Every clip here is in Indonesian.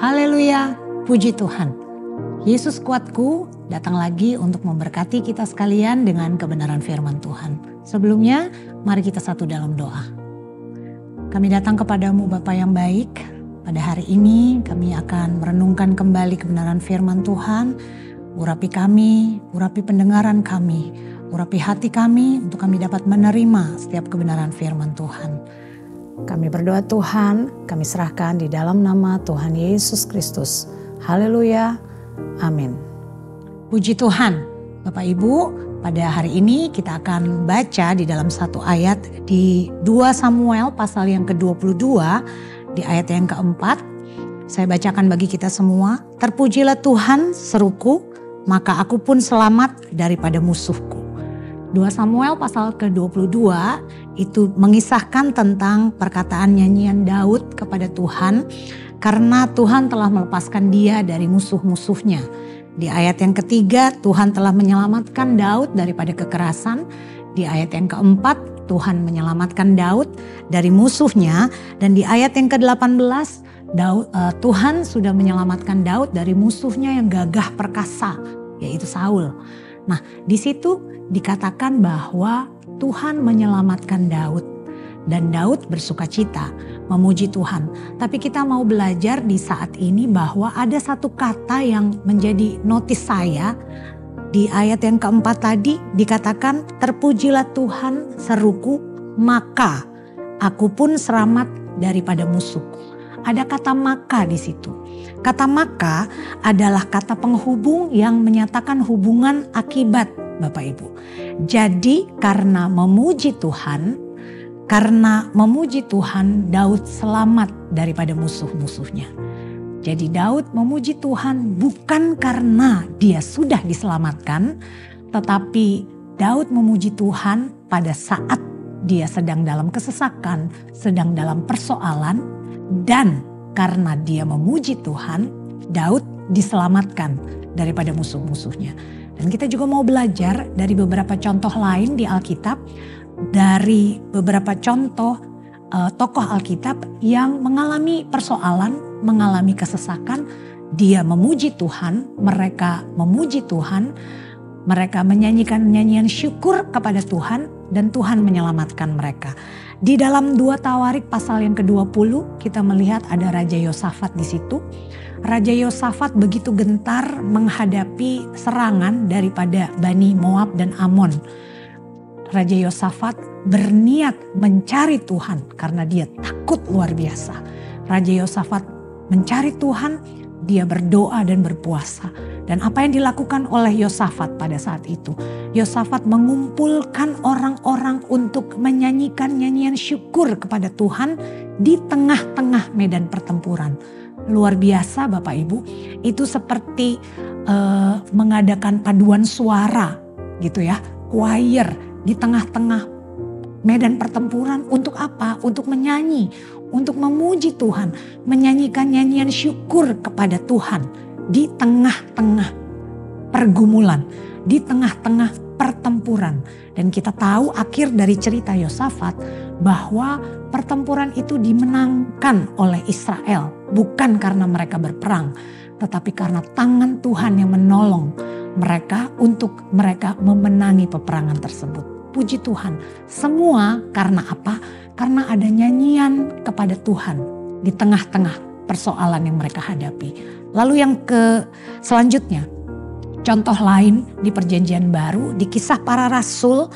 Haleluya, puji Tuhan. Yesus kuatku datang lagi untuk memberkati kita sekalian dengan kebenaran firman Tuhan. Sebelumnya, mari kita satu dalam doa. Kami datang kepadamu Bapa yang baik. Pada hari ini kami akan merenungkan kembali kebenaran firman Tuhan. Urapi kami, urapi pendengaran kami, urapi hati kami untuk kami dapat menerima setiap kebenaran firman Tuhan. Kami berdoa Tuhan, kami serahkan di dalam nama Tuhan Yesus Kristus. Haleluya, amin. Puji Tuhan, Bapak Ibu, pada hari ini kita akan baca di dalam satu ayat di 2 Samuel pasal yang ke-22, di ayat yang keempat. Saya bacakan bagi kita semua. Terpujilah Tuhan seruku, maka aku pun selamat daripada musuhku. 2 Samuel pasal ke-22 itu mengisahkan tentang perkataan nyanyian Daud kepada Tuhan karena Tuhan telah melepaskan dia dari musuh-musuhnya. Di ayat yang ketiga Tuhan telah menyelamatkan Daud daripada kekerasan. Di ayat yang keempat Tuhan menyelamatkan Daud dari musuhnya. Dan di ayat yang ke-18 Tuhan sudah menyelamatkan Daud dari musuhnya yang gagah perkasa, yaitu Saul. Nah, di situ dikatakan bahwa Tuhan menyelamatkan Daud dan Daud bersukacita memuji Tuhan. Tapi kita mau belajar di saat ini bahwa ada satu kata yang menjadi notis saya. Di ayat yang keempat tadi dikatakan terpujilah Tuhan seruku, maka aku pun selamat daripada musuhku. Ada kata maka di situ. Kata maka adalah kata penghubung yang menyatakan hubungan akibat, Bapak Ibu. Jadi karena memuji Tuhan, Daud selamat daripada musuh-musuhnya. Jadi Daud memuji Tuhan bukan karena dia sudah diselamatkan, tetapi Daud memuji Tuhan pada saat dia sedang dalam kesesakan, sedang dalam persoalan, dan karena dia memuji Tuhan, Daud diselamatkan daripada musuh-musuhnya. Dan kita juga mau belajar dari beberapa contoh lain di Alkitab, dari beberapa contoh tokoh Alkitab yang mengalami persoalan, mengalami kesesakan, dia memuji Tuhan, mereka memuji Tuhan, mereka menyanyikan nyanyian syukur kepada Tuhan dan Tuhan menyelamatkan mereka. Di dalam 2 Tawarik pasal yang ke-20 kita melihat ada Raja Yosafat di situ. Raja Yosafat begitu gentar menghadapi serangan daripada Bani Moab dan Amon. Raja Yosafat berniat mencari Tuhan karena dia takut luar biasa. Raja Yosafat mencari Tuhan, dia berdoa dan berpuasa. Dan apa yang dilakukan oleh Yosafat pada saat itu? Yosafat mengumpulkan orang-orang untuk menyanyikan nyanyian syukur kepada Tuhan di tengah-tengah medan pertempuran. Luar biasa Bapak Ibu, itu seperti mengadakan paduan suara gitu ya, choir di tengah-tengah medan pertempuran. Untuk apa? Untuk menyanyi, untuk memuji Tuhan, menyanyikan nyanyian syukur kepada Tuhan di tengah-tengah pergumulan, di tengah-tengah pertempuran. Dan kita tahu akhir dari cerita Yosafat bahwa pertempuran itu dimenangkan oleh Israel. Bukan karena mereka berperang, tetapi karena tangan Tuhan yang menolong mereka untuk mereka memenangi peperangan tersebut. Puji Tuhan, semua karena apa? Karena ada nyanyian kepada Tuhan di tengah-tengah persoalan yang mereka hadapi. Lalu yang selanjutnya, contoh lain di Perjanjian Baru, di Kisah Para Rasul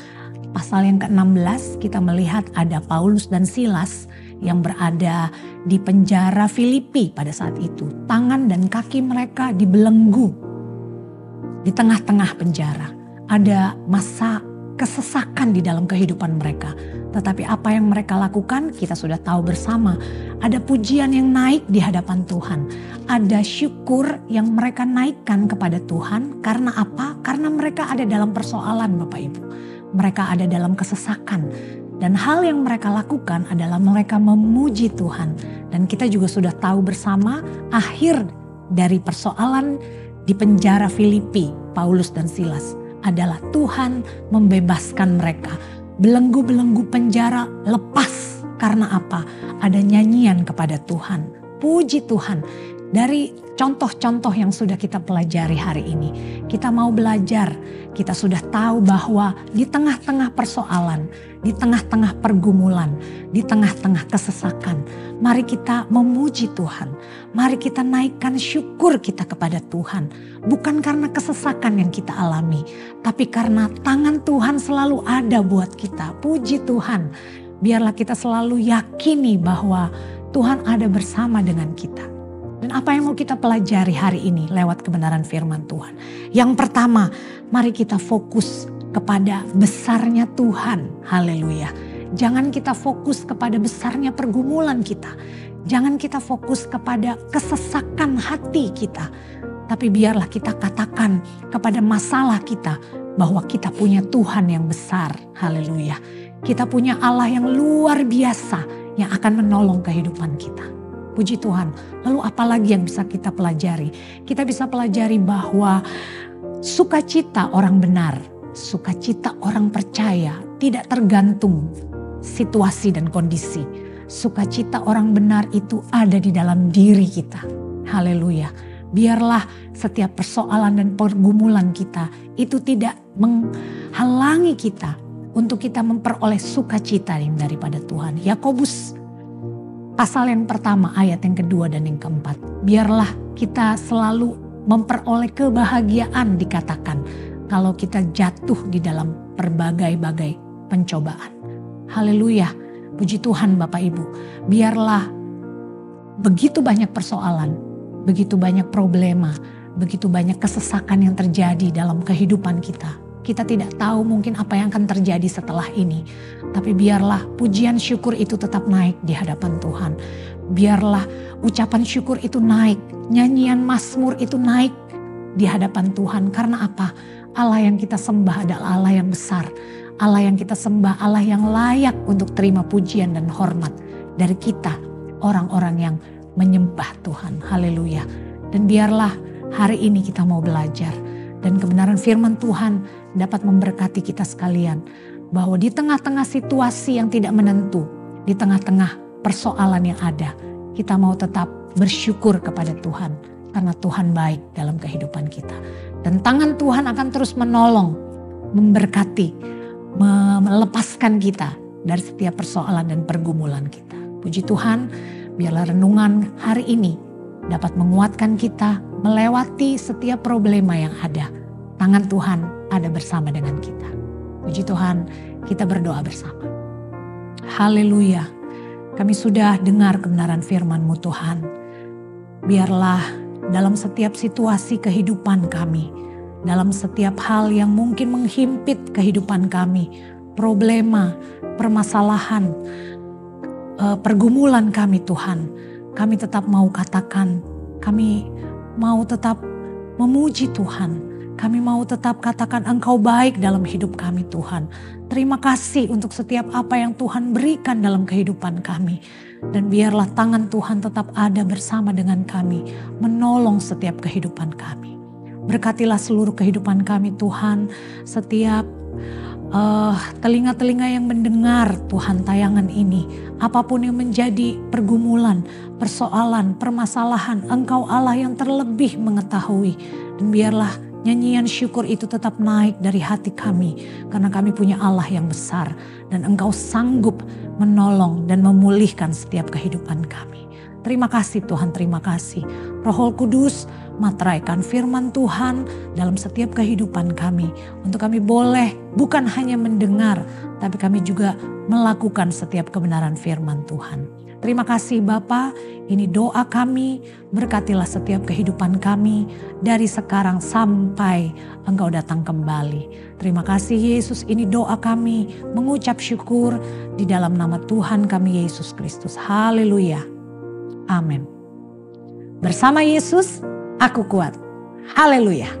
pasal yang ke-16 kita melihat ada Paulus dan Silas yang berada di penjara Filipi pada saat itu. Tangan dan kaki mereka dibelenggu di tengah-tengah penjara. Ada masa kesesakan di dalam kehidupan mereka. Tetapi apa yang mereka lakukan kita sudah tahu bersama. Ada pujian yang naik di hadapan Tuhan. Ada syukur yang mereka naikkan kepada Tuhan. Karena apa? Karena mereka ada dalam persoalan Bapak Ibu. Mereka ada dalam kesesakan. Dan hal yang mereka lakukan adalah mereka memuji Tuhan. Dan kita juga sudah tahu bersama akhir dari persoalan di penjara Filipi, Paulus dan Silas, adalah Tuhan membebaskan mereka. Belenggu-belenggu penjara lepas. Karena apa? Ada nyanyian kepada Tuhan. Puji Tuhan. Dari contoh-contoh yang sudah kita pelajari hari ini, kita mau belajar, kita sudah tahu bahwa di tengah-tengah persoalan, di tengah-tengah pergumulan, di tengah-tengah kesesakan, mari kita memuji Tuhan. Mari kita naikkan syukur kita kepada Tuhan. Bukan karena kesesakan yang kita alami, tapi karena tangan Tuhan selalu ada buat kita. Puji Tuhan, biarlah kita selalu yakini bahwa Tuhan ada bersama dengan kita. Dan apa yang mau kita pelajari hari ini lewat kebenaran firman Tuhan? Yang pertama, mari kita fokus kepada besarnya Tuhan. Haleluya. Jangan kita fokus kepada besarnya pergumulan kita. Jangan kita fokus kepada kesesakan hati kita. Tapi biarlah kita katakan kepada masalah kita bahwa kita punya Tuhan yang besar. Haleluya. Kita punya Allah yang luar biasa yang akan menolong kehidupan kita. Puji Tuhan. Lalu apa lagi yang bisa kita pelajari? Kita bisa pelajari bahwa sukacita orang benar, sukacita orang percaya tidak tergantung situasi dan kondisi. Sukacita orang benar itu ada di dalam diri kita. Haleluya. Biarlah setiap persoalan dan pergumulan kita itu tidak menghalangi kita untuk kita memperoleh sukacita yang daripada Tuhan. Yakobus pasal yang pertama, ayat yang kedua dan yang keempat. Biarlah kita selalu memperoleh kebahagiaan dikatakan kalau kita jatuh di dalam berbagai-bagai pencobaan. Haleluya, puji Tuhan Bapak Ibu. Biarlah begitu banyak persoalan, begitu banyak problema, begitu banyak kesesakan yang terjadi dalam kehidupan kita. Kita tidak tahu mungkin apa yang akan terjadi setelah ini. Tapi biarlah pujian syukur itu tetap naik di hadapan Tuhan. Biarlah ucapan syukur itu naik. Nyanyian mazmur itu naik di hadapan Tuhan. Karena apa? Allah yang kita sembah adalah Allah yang besar. Allah yang kita sembah, Allah yang layak untuk terima pujian dan hormat dari kita. Orang-orang yang menyembah Tuhan. Haleluya. Dan biarlah hari ini kita mau belajar. Dan kebenaran firman Tuhan dapat memberkati kita sekalian. Bahwa di tengah-tengah situasi yang tidak menentu, di tengah-tengah persoalan yang ada, kita mau tetap bersyukur kepada Tuhan. Karena Tuhan baik dalam kehidupan kita. Dan tangan Tuhan akan terus menolong, memberkati, melepaskan kita dari setiap persoalan dan pergumulan kita. Puji Tuhan, biarlah renungan hari ini dapat menguatkan kita melewati setiap problema yang ada. Tangan Tuhan ada bersama dengan kita. Puji Tuhan, kita berdoa bersama. Haleluya. Kami sudah dengar kebenaran firman-Mu Tuhan. Biarlah dalam setiap situasi kehidupan kami, dalam setiap hal yang mungkin menghimpit kehidupan kami, problema, permasalahan, pergumulan kami Tuhan, kami tetap mau katakan, kami mau tetap memuji Tuhan. Kami mau tetap katakan Engkau baik dalam hidup kami Tuhan. Terima kasih untuk setiap apa yang Tuhan berikan dalam kehidupan kami. Dan biarlah tangan Tuhan tetap ada bersama dengan kami. Menolong setiap kehidupan kami. Berkatilah seluruh kehidupan kami Tuhan. Setiap telinga-telinga yang mendengar Tuhan tayangan ini. Apapun yang menjadi pergumulan, persoalan, permasalahan. Engkau Allah yang terlebih mengetahui. Dan biarlah nyanyian syukur itu tetap naik dari hati kami. Karena kami punya Allah yang besar. Dan Engkau sanggup menolong dan memulihkan setiap kehidupan kami. Terima kasih Tuhan, terima kasih. Roh Kudus, materaikan firman Tuhan dalam setiap kehidupan kami. Untuk kami boleh bukan hanya mendengar, tapi kami juga melakukan setiap kebenaran firman Tuhan. Terima kasih Bapa, ini doa kami, berkatilah setiap kehidupan kami dari sekarang sampai Engkau datang kembali. Terima kasih Yesus, ini doa kami mengucap syukur di dalam nama Tuhan kami Yesus Kristus. Haleluya. Amin. Bersama Yesus, aku kuat. Haleluya.